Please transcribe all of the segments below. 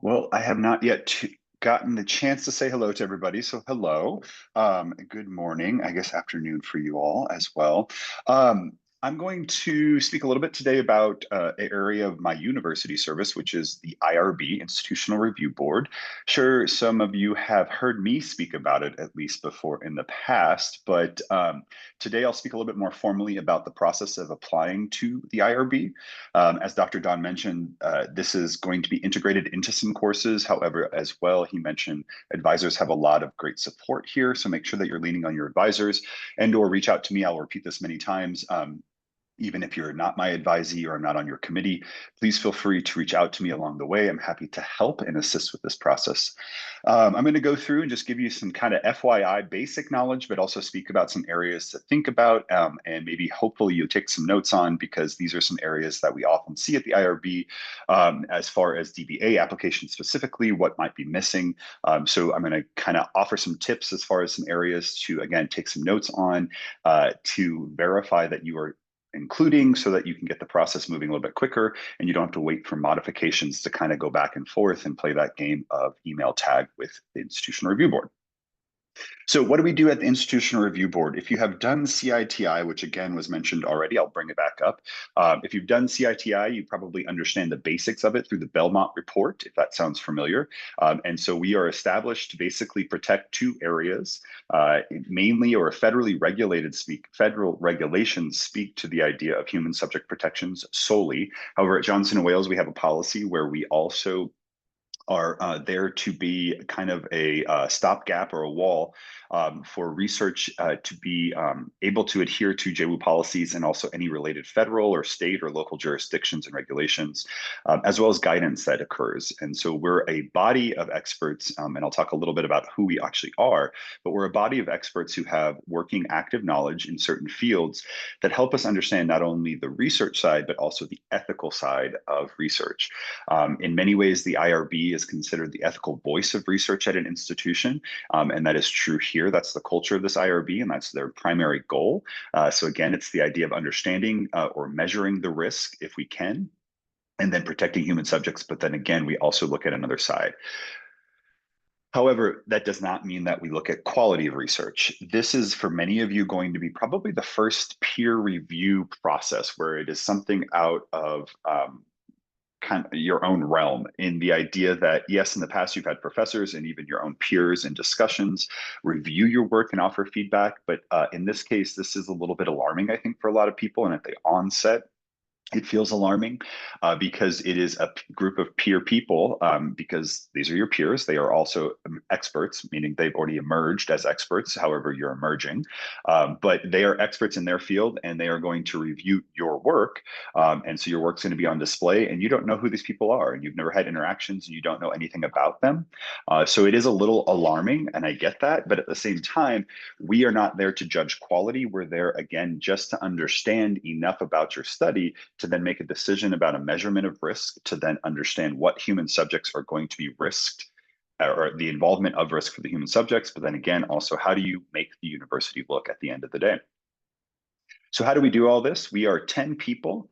Well, I have not yet gotten the chance to say hello to everybody. So hello, good morning, I guess afternoon for you all as well. I'm going to speak a little bit today about an area of my university service, which is the IRB, Institutional Review Board. Sure, some of you have heard me speak about it at least before in the past, but today I'll speak a little bit more formally about the process of applying to the IRB. As Dr. Don mentioned, this is going to be integrated into some courses. However, as well, he mentioned advisors have a lot of great support here. So make sure that you're leaning on your advisors and/or reach out to me. I'll repeat this many times. Even if you're not my advisee or I'm not on your committee, please feel free to reach out to me along the way. I'm happy to help and assist with this process. I'm going to go through and just give you some kind of FYI basic knowledge, but also speak about some areas to think about and maybe hopefully you'll take some notes on because these are some areas that we often see at the IRB as far as DBA applications specifically, what might be missing. So I'm going to kind of offer some tips as far as some areas to, again, take some notes on to verify that you are including so that you can get the process moving a little bit quicker and you don't have to wait for modifications to kind of go back and forth and play that game of email tag with the Institutional Review Board. So what do we do at the Institutional Review Board? If you have done CITI, which again was mentioned already, I'll bring it back up. If you've done CITI, you probably understand the basics of it through the Belmont Report, if that sounds familiar. And so we are established to basically protect two areas, mainly or federal regulations speak to the idea of human subject protections solely. However, at Johnson & Wales, we have a policy where we also are there to be kind of a stopgap or a wall for research to be able to adhere to JWU policies and also any related federal or state or local jurisdictions and regulations, as well as guidance that occurs. And so we're a body of experts, and I'll talk a little bit about who we actually are, but we're a body of experts who have working active knowledge in certain fields that help us understand not only the research side, but also the ethical side of research. In many ways, the IRB is considered the ethical voice of research at an institution, and that is true here. That's the culture of this IRB, and that's their primary goal. So again, it's the idea of understanding or measuring the risk if we can, and then protecting human subjects. But then again, we also look at another side. However, that does not mean that we look at quality of research. This is, for many of you, going to be probably the first peer review process where it is something out of kind of your own realm, in the idea that, yes, in the past you've had professors and even your own peers in discussions review your work and offer feedback. But in this case, this is a little bit alarming, I think, for a lot of people. And at the onset, it feels alarming because it is a group of peer people, because these are your peers. They are also experts, meaning they've already emerged as experts, however you're emerging. But they are experts in their field and they are going to review your work. And so your work's going to be on display and you don't know who these people are and you've never had interactions and you don't know anything about them. So it is a little alarming and I get that. But at the same time, we are not there to judge quality. We're there, again, just to understand enough about your study to then make a decision about a measurement of risk, to then understand what human subjects are going to be risked or the involvement of risk for the human subjects. But then again, also, how do you make the university look at the end of the day? So how do we do all this? We are 10 people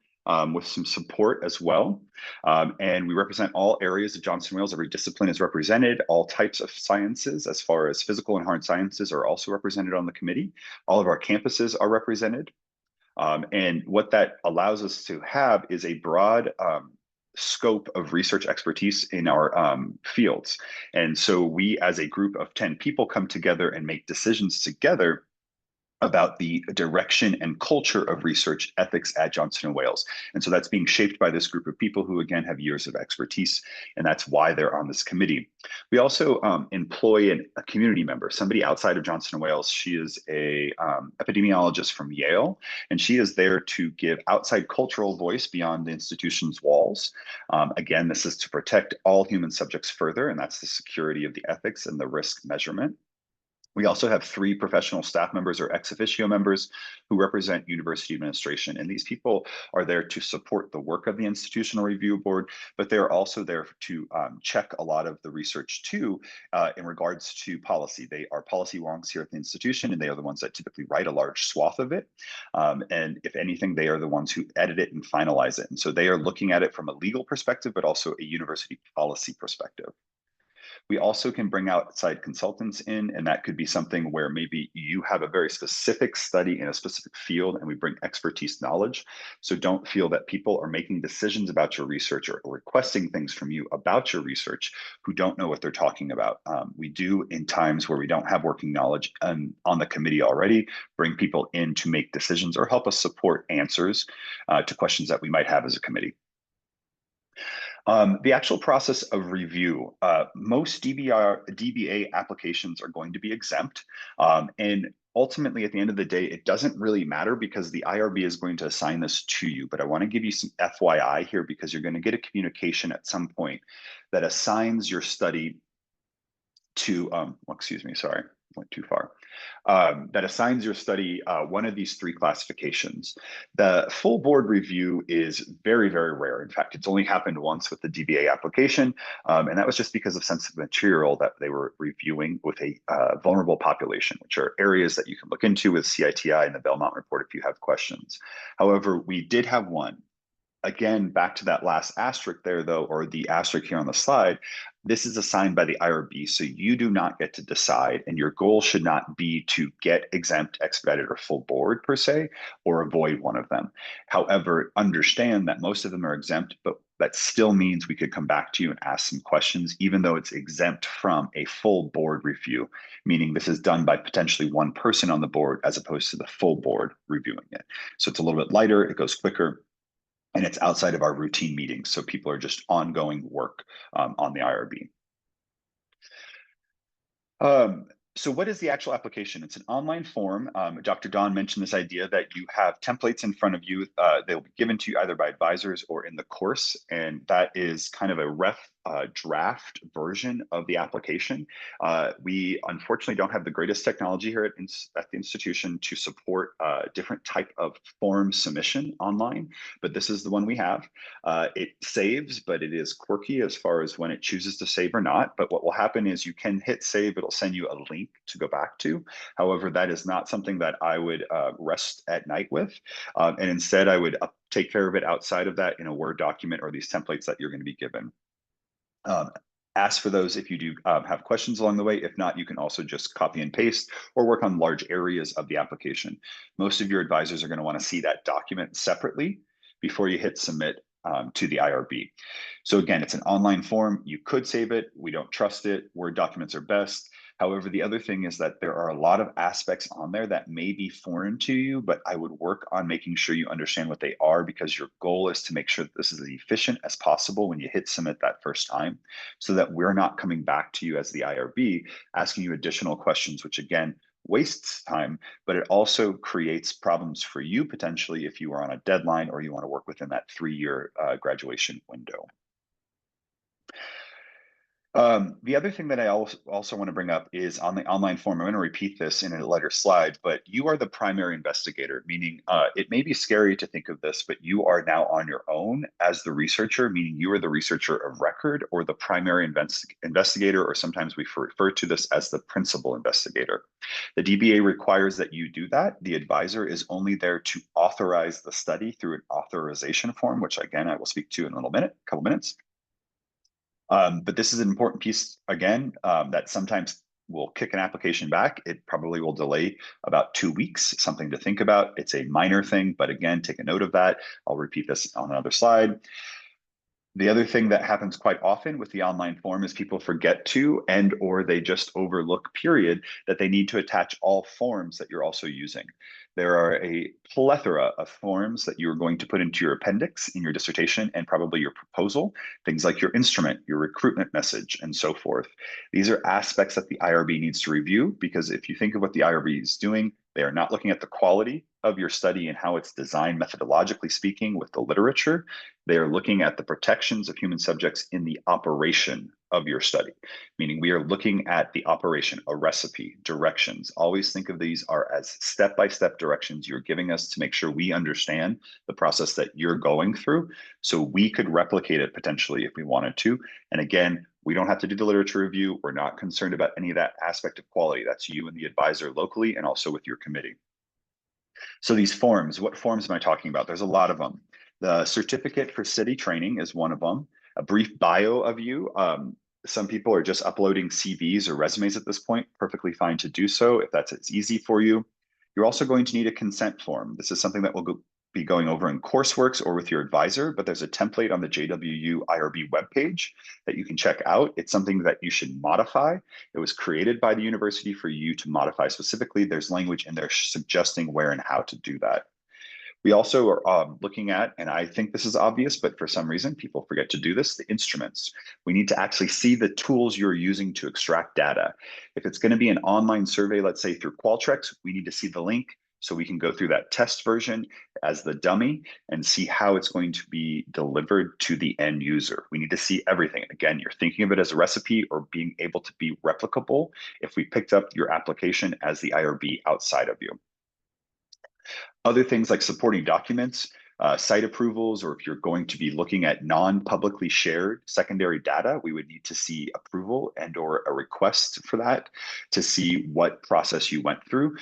with some support as well. And we represent all areas of Johnson Wales. Every discipline is represented. All types of sciences, as far as physical and hard sciences, are also represented on the committee. All of our campuses are represented. And what that allows us to have is a broad scope of research expertise in our fields. And so we, as a group of 10 people, come together and make decisions together about the direction and culture of research ethics at Johnson & Wales. And so that's being shaped by this group of people who, again, have years of expertise, and that's why they're on this committee. We also employ a community member, somebody outside of Johnson & Wales. She is a epidemiologist from Yale, and she is there to give outside cultural voice beyond the institution's walls. Again, this is to protect all human subjects further, and that's the security of the ethics and the risk measurement. We also have 3 professional staff members or ex officio members who represent university administration. And these people are there to support the work of the Institutional Review Board, but they're also there to check a lot of the research too in regards to policy. They are policy wonks here at the institution, and they are the ones that typically write a large swath of it. And if anything, they are the ones who edit it and finalize it. And so they are looking at it from a legal perspective, but also a university policy perspective. We also can bring outside consultants in, and that could be something where maybe you have a very specific study in a specific field and we bring expertise knowledge. So don't feel that people are making decisions about your research or requesting things from you about your research who don't know what they're talking about. We do, in times where we don't have working knowledge on the committee already, bring people in to make decisions or help us support answers to questions that we might have as a committee. The actual process of review, most DBA applications are going to be exempt. And ultimately, at the end of the day, it doesn't really matter because the IRB is going to assign this to you. But I want to give you some FYI here because you're going to get a communication at some point that assigns your study to, excuse me, sorry, went too far. That assigns your study one of these 3 classifications. The full board review is very, very rare. In fact, it's only happened once with the DBA application, and that was just because of sensitive material that they were reviewing with a vulnerable population, which are areas that you can look into with CITI and the Belmont report if you have questions. However, we did have one. Again, back to that last asterisk there, though, or the asterisk here on the slide, this is assigned by the IRB, so you do not get to decide, and your goal should not be to get exempt, expedited, or full board per se, or avoid one of them. However, understand that most of them are exempt, but that still means we could come back to you and ask some questions, even though it's exempt from a full board review, meaning this is done by potentially one person on the board as opposed to the full board reviewing it. So it's a little bit lighter, it goes quicker, and it's outside of our routine meetings. So people are just ongoing work on the IRB. So what is the actual application? It's an online form. Dr. Don mentioned this idea that you have templates in front of you. They'll be given to you either by advisors or in the course. And that is kind of a draft version of the application. We unfortunately don't have the greatest technology here at the institution to support different type of form submission online, but this is the one we have. It saves, but it is quirky as far as when it chooses to save or not. But what will happen is you can hit save, it'll send you a link to go back to. However, that is not something that I would rest at night with. And instead, I would take care of it outside of that in a Word document or these templates that you're going to be given. Ask for those if you do have questions along the way. If not, you can also just copy and paste or work on large areas of the application. Most of your advisors are going to want to see that document separately before you hit submit to the IRB. So again, it's an online form. You could save it. We don't trust it. Word documents are best. However, the other thing is that there are a lot of aspects on there that may be foreign to you, but I would work on making sure you understand what they are, because your goal is to make sure that this is as efficient as possible when you hit submit that first time, so that we're not coming back to you as the IRB asking you additional questions, which again, wastes time, but it also creates problems for you potentially if you are on a deadline or you want to work within that 3-year graduation window. The other thing that I also want to bring up is on the online form. I'm going to repeat this in a later slide, but you are the primary investigator, meaning it may be scary to think of this, but you are now on your own as the researcher, meaning you are the researcher of record or the primary investigator, or sometimes we refer to this as the principal investigator. The DBA requires that you do that. The advisor is only there to authorize the study through an authorization form, which again, I will speak to in a couple minutes. But this is an important piece, again, that sometimes will kick an application back. It probably will delay about 2 weeks, something to think about. It's a minor thing, but again, take a note of that. I'll repeat this on another slide. The other thing that happens quite often with the online form is people forget to, or they just overlook, period, that they need to attach all forms that you're also using. There are a plethora of forms that you're going to put into your appendix in your dissertation and probably your proposal, things like your instrument, your recruitment message, and so forth. These are aspects that the IRB needs to review, because if you think of what the IRB is doing, They are not looking at the quality of your study and how it's designed methodologically speaking with the literature. They are looking at the protections of human subjects in the operation of your study, meaning we are looking at the operation, a recipe, directions. Always think of these are as step-by-step directions you're giving us to make sure we understand the process that you're going through, so we could replicate it potentially if we wanted to. And again, we don't have to do the literature review. We're not concerned about any of that aspect of quality. That's you and the advisor locally and also with your committee. So these forms, what forms am I talking about? There's a lot of them. The certificate for city training is one of them. A brief bio of you. Some people are just uploading CVs or resumes at this point. Perfectly fine to do so if it's easy for you. You're also going to need a consent form. This is something that will be going over in courseworks or with your advisor, but there's a template on the JWU IRB webpage that you can check out. It's something that you should modify. It was created by the university for you to modify specifically. There's language in there suggesting where and how to do that. We also are looking at, and I think this is obvious, but for some reason people forget to do this, the instruments. We need to actually see the tools you're using to extract data. If it's going to be an online survey, let's say through Qualtrics, we need to see the link so we can go through that test version as the dummy and see how it's going to be delivered to the end user. We need to see everything. Again, you're thinking of it as a recipe or being able to be replicable if we picked up your application as the IRB outside of you. Other things like supporting documents, site approvals, or if you're going to be looking at non-publicly shared secondary data, we would need to see approval and or a request for that to see what process you went through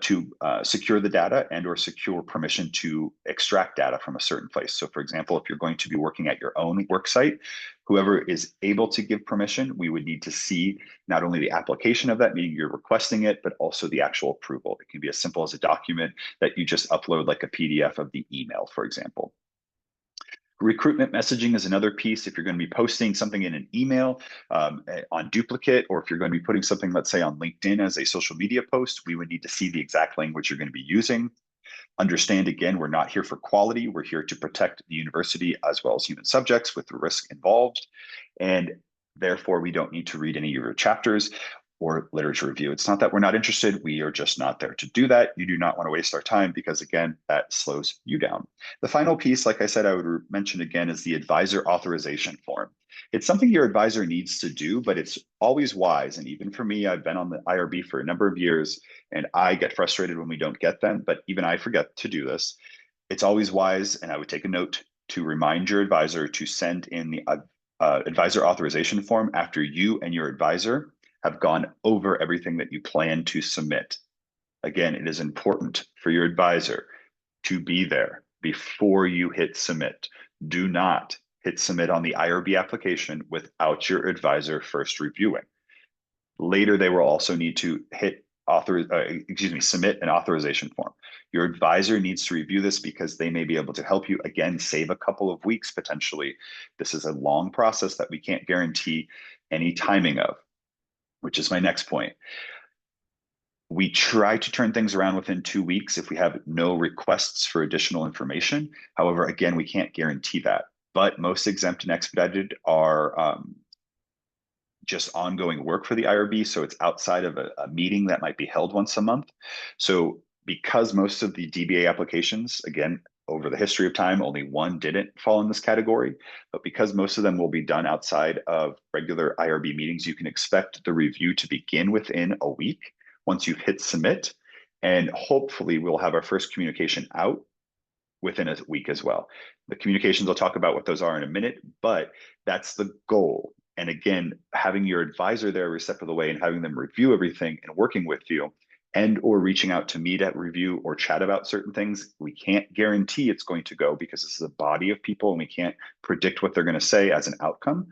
to secure the data and or secure permission to extract data from a certain place. So for example, if you're going to be working at your own work site, whoever is able to give permission, we would need to see not only the application of that, meaning you're requesting it, but also the actual approval. It can be as simple as a document that you just upload like a PDF of the email, for example. Recruitment messaging is another piece. If you're going to be posting something in an email on duplicate, or if you're going to be putting something, let's say on LinkedIn as a social media post, we would need to see the exact language you're going to be using. Understand, again, we're not here for quality. We're here to protect the university as well as human subjects with the risk involved. And therefore, we don't need to read any of your chapters or literature review. It's not that we're not interested. We are just not there to do that. You do not want to waste our time because, again, that slows you down. The final piece, like I said, I would mention again, is the advisor authorization form. It's something your advisor needs to do, but it's always wise. And even for me, I've been on the IRB for a number of years and I get frustrated when we don't get them, but even I forget to do this. It's always wise, and I would take a note to remind your advisor to send in the advisor authorization form after you and your advisor have gone over everything that you plan to submit. Again, it is important for your advisor to be there before you hit submit. Do not hit submit on the IRB application without your advisor first reviewing. Later, they will also need to hit submit an authorization form. Your advisor needs to review this because they may be able to help you, again, save a couple of weeks potentially. This is a long process that we can't guarantee any timing of, which is my next point. We try to turn things around within 2 weeks if we have no requests for additional information. However, again, we can't guarantee that. But most exempt and expedited are just ongoing work for the IRB. So it's outside of a meeting that might be held once a month. So because most of the DBA applications, again, over the history of time, only one didn't fall in this category, but because most of them will be done outside of regular IRB meetings, you can expect the review to begin within a week once you've hit submit, and hopefully we'll have our first communication out within a week as well. The communications, I'll talk about what those are in a minute, but that's the goal. And again, having your advisor there every step of the way and having them review everything and working with you and or reaching out to meet at review or chat about certain things, we can't guarantee it's going to go because this is a body of people and we can't predict what they're going to say as an outcome.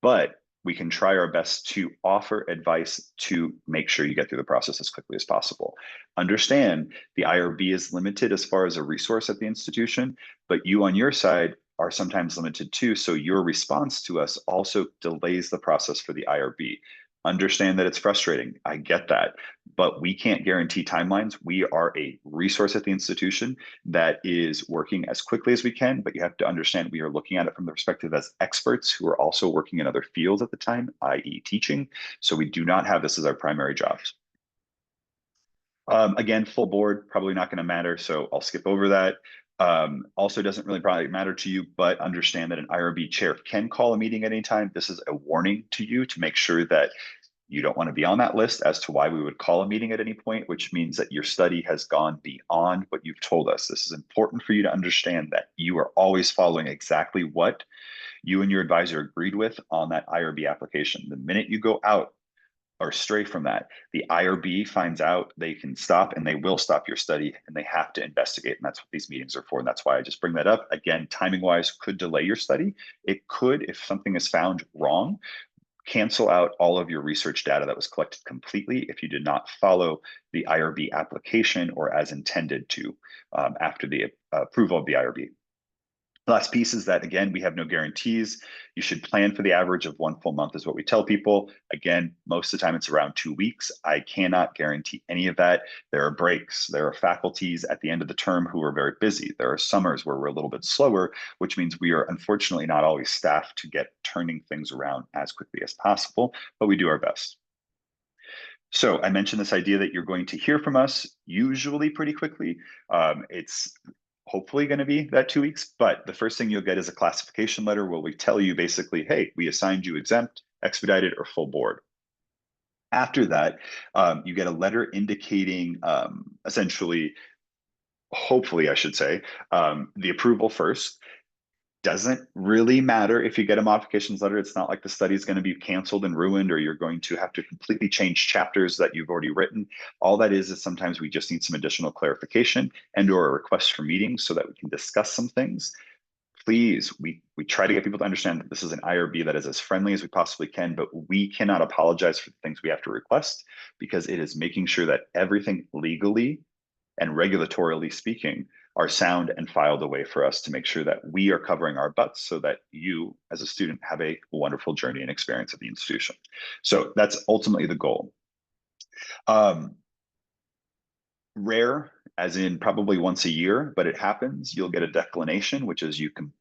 But we can try our best to offer advice to make sure you get through the process as quickly as possible. Understand the IRB is limited as far as a resource at the institution, but you on your side are sometimes limited too. So your response to us also delays the process for the IRB. Understand that it's frustrating. I get that, but we can't guarantee timelines. We are a resource at the institution that is working as quickly as we can, but you have to understand we are looking at it from the perspective as experts who are also working in other fields at the time, i.e. teaching. So we do not have this as our primary jobs. Again, full board, probably not going to matter, so I'll skip over that. Also doesn't really probably matter to you, but understand that an IRB chair can call a meeting at any time. This is a warning to you to make sure that you don't want to be on that list as to why we would call a meeting at any point, which means that your study has gone beyond what you've told us. This is important for you to understand that you are always following exactly what you and your advisor agreed with on that IRB application. The minute you go out or stray from that, the IRB finds out, they can stop, and they will stop your study, and they have to investigate. And that's what these meetings are for. And that's why I just bring that up. Again, timing wise could delay your study. It could, if something is found wrong, cancel out all of your research data that was collected completely if you did not follow the IRB application or as intended to after the approval of the IRB. The last piece is that, again, we have no guarantees. You should plan for the average of 1 full month is what we tell people. Again, most of the time it's around 2 weeks. I cannot guarantee any of that. There are breaks. There are faculties at the end of the term who are very busy. There are summers where we're a little bit slower, which means we are unfortunately not always staffed to get turning things around as quickly as possible, but we do our best. So I mentioned this idea that you're going to hear from us usually pretty quickly. It's hopefully going to be that 2 weeks, but the first thing you'll get is a classification letter where we tell you basically, hey, we assigned you exempt, expedited, or full board. After that, you get a letter indicating essentially, hopefully I should say, the approval first. Doesn't really matter if you get a modifications letter. It's not like the study is going to be canceled and ruined, or you're going to have to completely change chapters that you've already written. All that is sometimes we just need some additional clarification and or a request for meetings so that we can discuss some things. Please, we try to get people to understand that this is an IRB that is as friendly as we possibly can, but we cannot apologize for the things we have to request because it is making sure that everything legally and regulatorily speaking are sound and filed away for us to make sure that we are covering our butts so that you as a student have a wonderful journey and experience at the institution. So that's ultimately the goal. Rare, as in probably once a year, but it happens. You'll get a declination, which is you can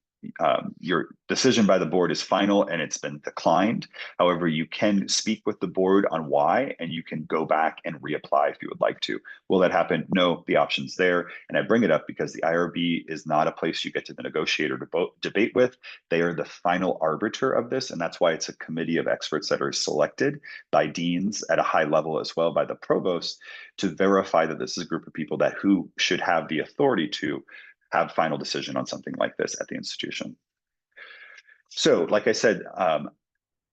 your decision by the board is final and it's been declined. However, you can speak with the board on why, and you can go back and reapply if you would like to. Will that happen? No, the option's there. And I bring it up because the IRB is not a place you get to negotiate or debate with. They are the final arbiter of this. And that's why it's a committee of experts that are selected by deans at a high level as well by the provost to verify that this is a group of people that who should have the authority to have final decision on something like this at the institution. So, like I said,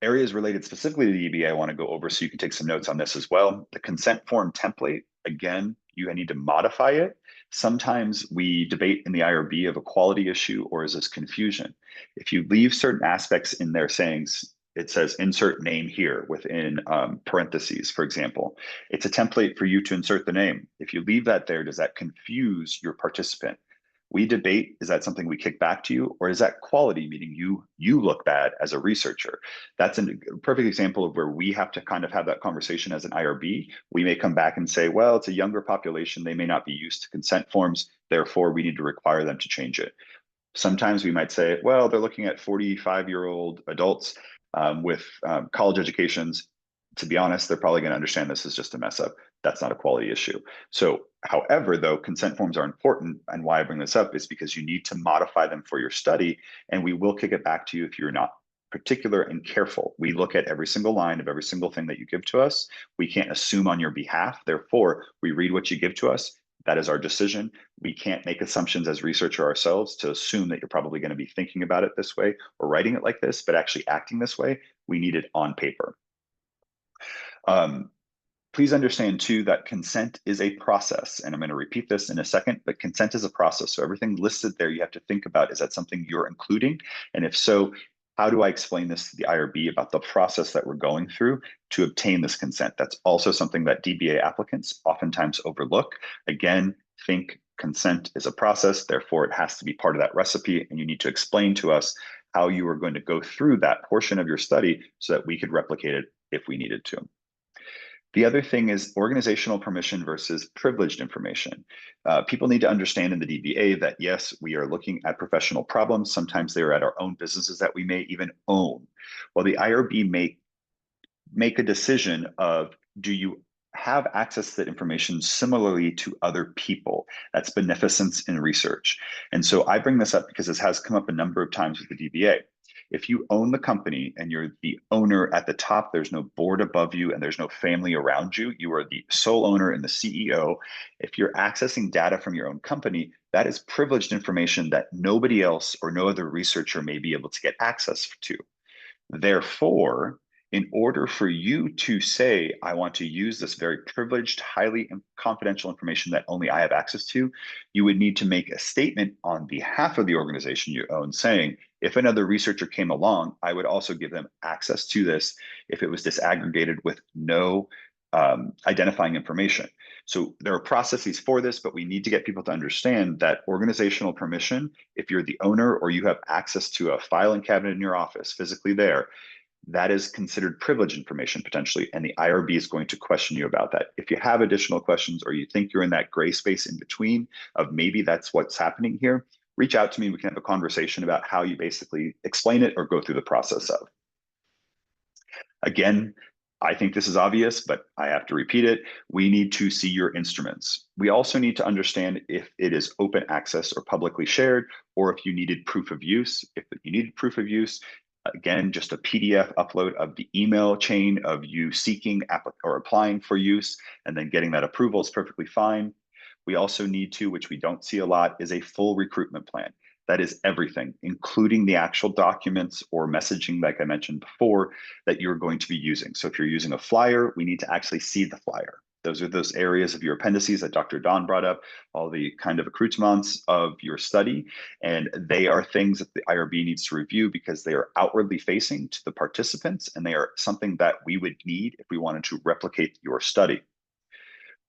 areas related specifically to the DBA I want to go over so you can take some notes on this as well. The consent form template, again, you need to modify it. Sometimes we debate in the IRB of a quality issue or is this confusion. If you leave certain aspects in there saying, it says insert name here within parentheses, for example, it's a template for you to insert the name. If you leave that there, does that confuse your participant? We debate, is that something we kick back to you, or is that quality, meaning you look bad as a researcher? That's a perfect example of where we have to kind of have that conversation as an IRB. We may come back and say, well, it's a younger population. They may not be used to consent forms. Therefore, we need to require them to change it. Sometimes we might say, well, they're looking at 45-year-old adults with college educations. To be honest, they're probably going to understand this is just a mess up. That's not a quality issue. So, however, though, consent forms are important. And why I bring this up is because you need to modify them for your study. And we will kick it back to you if you're not particular and careful. We look at every single line of every single thing that you give to us. We can't assume on your behalf. Therefore, we read what you give to us. That is our decision. We can't make assumptions as researcher ourselves to assume that you're probably going to be thinking about it this way or writing it like this, but actually acting this way. We need it on paper. Please understand too that consent is a process, and I'm going to repeat this in a second, but consent is a process. So everything listed there you have to think about, is that something you're including? And if so, how do I explain this to the IRB about the process that we're going through to obtain this consent? That's also something that DBA applicants oftentimes overlook. Again, think consent is a process, therefore it has to be part of that recipe, and you need to explain to us how you are going to go through that portion of your study so that we could replicate it if we needed to. The other thing is organizational permission versus privileged information. People need to understand in the DBA that yes, we are looking at professional problems. Sometimes they are at our own businesses that we may even own. Well, the IRB may make a decision of, do you have access to that information similarly to other people. That's beneficence in research. And so I bring this up because this has come up a number of times with the DBA. If you own the company and you're the owner at the top, there's no board above you and there's no family around you, you are the sole owner and the CEO. If you're accessing data from your own company, that is privileged information that nobody else or no other researcher may be able to get access to. Therefore, in order for you to say, I want to use this very privileged, highly confidential information that only I have access to, you would need to make a statement on behalf of the organization you own saying, if another researcher came along, I would also give them access to this if it was disaggregated with no identifying information. So there are processes for this, but we need to get people to understand that organizational permission, if you're the owner or you have access to a filing cabinet in your office physically there, that is considered privileged information potentially, and the IRB is going to question you about that. If you have additional questions or you think you're in that gray space in between of maybe that's what's happening here, reach out to me. We can have a conversation about how you basically explain it or go through the process of. Again, I think this is obvious, but I have to repeat it. We need to see your instruments. We also need to understand if it is open access or publicly shared, or if you needed proof of use. If you needed proof of use, again, just a PDF upload of the email chain of you seeking or applying for use and then getting that approval is perfectly fine. We also need to, which we don't see a lot, is a full recruitment plan. That is everything, including the actual documents or messaging, like I mentioned before, that you're going to be using. So if you're using a flyer, we need to actually see the flyer. Those are those areas of your appendices that Dr. Don brought up, all the kind of accoutrements of your study. And they are things that the IRB needs to review because they are outwardly facing to the participants, and they are something that we would need if we wanted to replicate your study.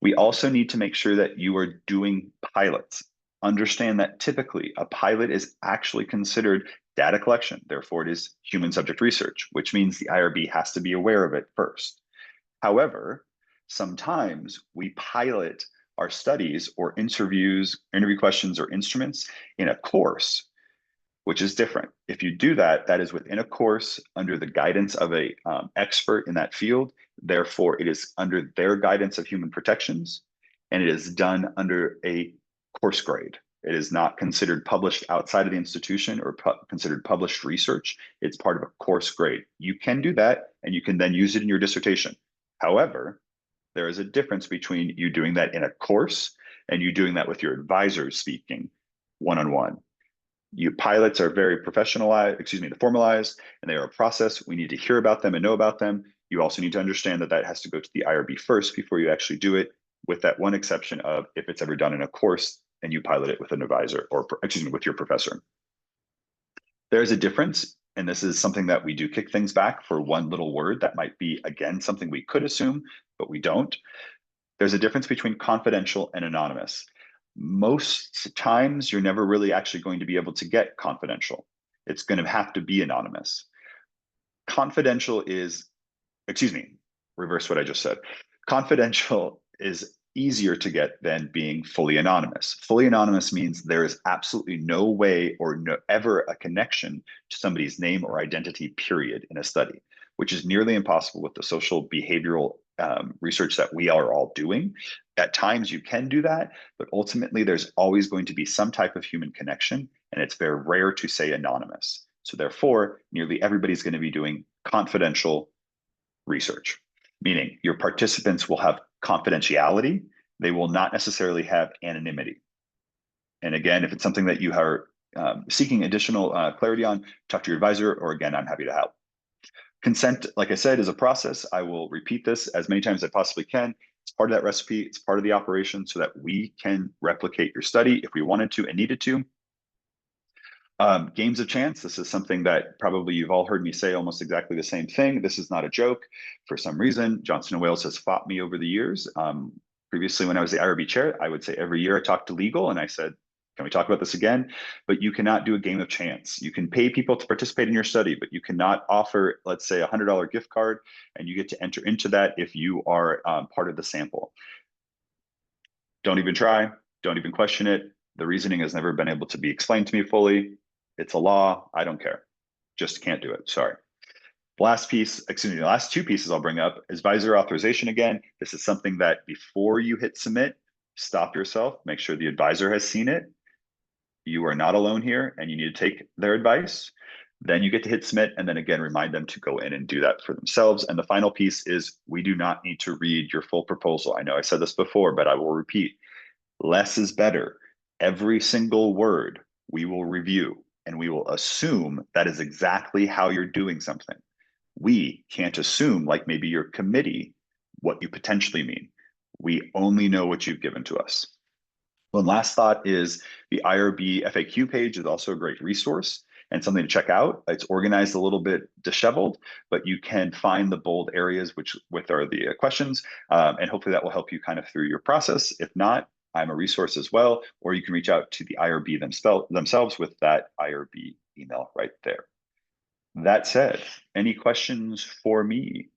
We also need to make sure that you are doing pilots. Understand that typically a pilot is actually considered data collection. Therefore, it is human subject research, which means the IRB has to be aware of it first. However, sometimes we pilot our studies or interview questions or instruments in a course, which is different. If you do that, that is within a course under the guidance of a expert in that field. Therefore, it is under their guidance of human protections, and it is done under a course grade. It is not considered published outside of the institution or considered published research. It's part of a course grade. You can do that, and you can then use it in your dissertation. However, there is a difference between you doing that in a course and you doing that with your advisors speaking one-on-one. You pilots are very formalized, and they are a process. We need to hear about them and know about them. You also need to understand that that has to go to the IRB first before you actually do it, with that one exception of if it's ever done in a course and you pilot it with an advisor or with your professor. There's a difference, and this is something that we do kick things back for one little word that might be, again, something we could assume, but we don't. There's a difference between confidential and anonymous. Most times, you're never really actually going to be able to get confidential. It's going to have to be anonymous. Confidential is, reverse what I just said. Confidential is easier to get than being fully anonymous. Fully anonymous means there is absolutely no way or ever a connection to somebody's name or identity, period, in a study, which is nearly impossible with the social behavioral research that we are all doing. At times you can do that, but ultimately there's always going to be some type of human connection, and it's very rare to say anonymous. So therefore, nearly everybody's going to be doing confidential research, meaning your participants will have confidentiality. They will not necessarily have anonymity. And again, if it's something that you are seeking additional clarity on, talk to your advisor, or again, I'm happy to help. Consent, like I said, is a process. I will repeat this as many times as I possibly can. It's part of that recipe. It's part of the operation so that we can replicate your study if we wanted to and needed to. Games of chance. This is something that probably you've all heard me say almost exactly the same thing. This is not a joke. For some reason, Johnson & Wales has fought me over the years. Previously, when I was the IRB chair, I would say every year I talked to legal and I said, can we talk about this again? But you cannot do a game of chance. You can pay people to participate in your study, but you cannot offer, let's say, a $100 gift card, and you get to enter into that if you are part of the sample. Don't even try. Don't even question it. The reasoning has never been able to be explained to me fully. It's a law. I don't care. Just can't do it. Sorry. Last piece, excuse me, the last two pieces I'll bring up is advisor authorization again. This is something that before you hit submit, stop yourself, make sure the advisor has seen it. You are not alone here and you need to take their advice. Then you get to hit submit and then again, remind them to go in and do that for themselves. And the final piece is we do not need to read your full proposal. I know I said this before, but I will repeat, less is better. Every single word we will review and we will assume that is exactly how you're doing something. We can't assume, like maybe your committee, what you potentially mean. We only know what you've given to us. One last thought is the IRB FAQ page is also a great resource and something to check out. It's organized a little bit disheveled, but you can find the bold areas which are the questions, and hopefully that will help you kind of through your process. If not, I'm a resource as well, or you can reach out to the IRB themselves with that IRB email right there. That said, any questions for me?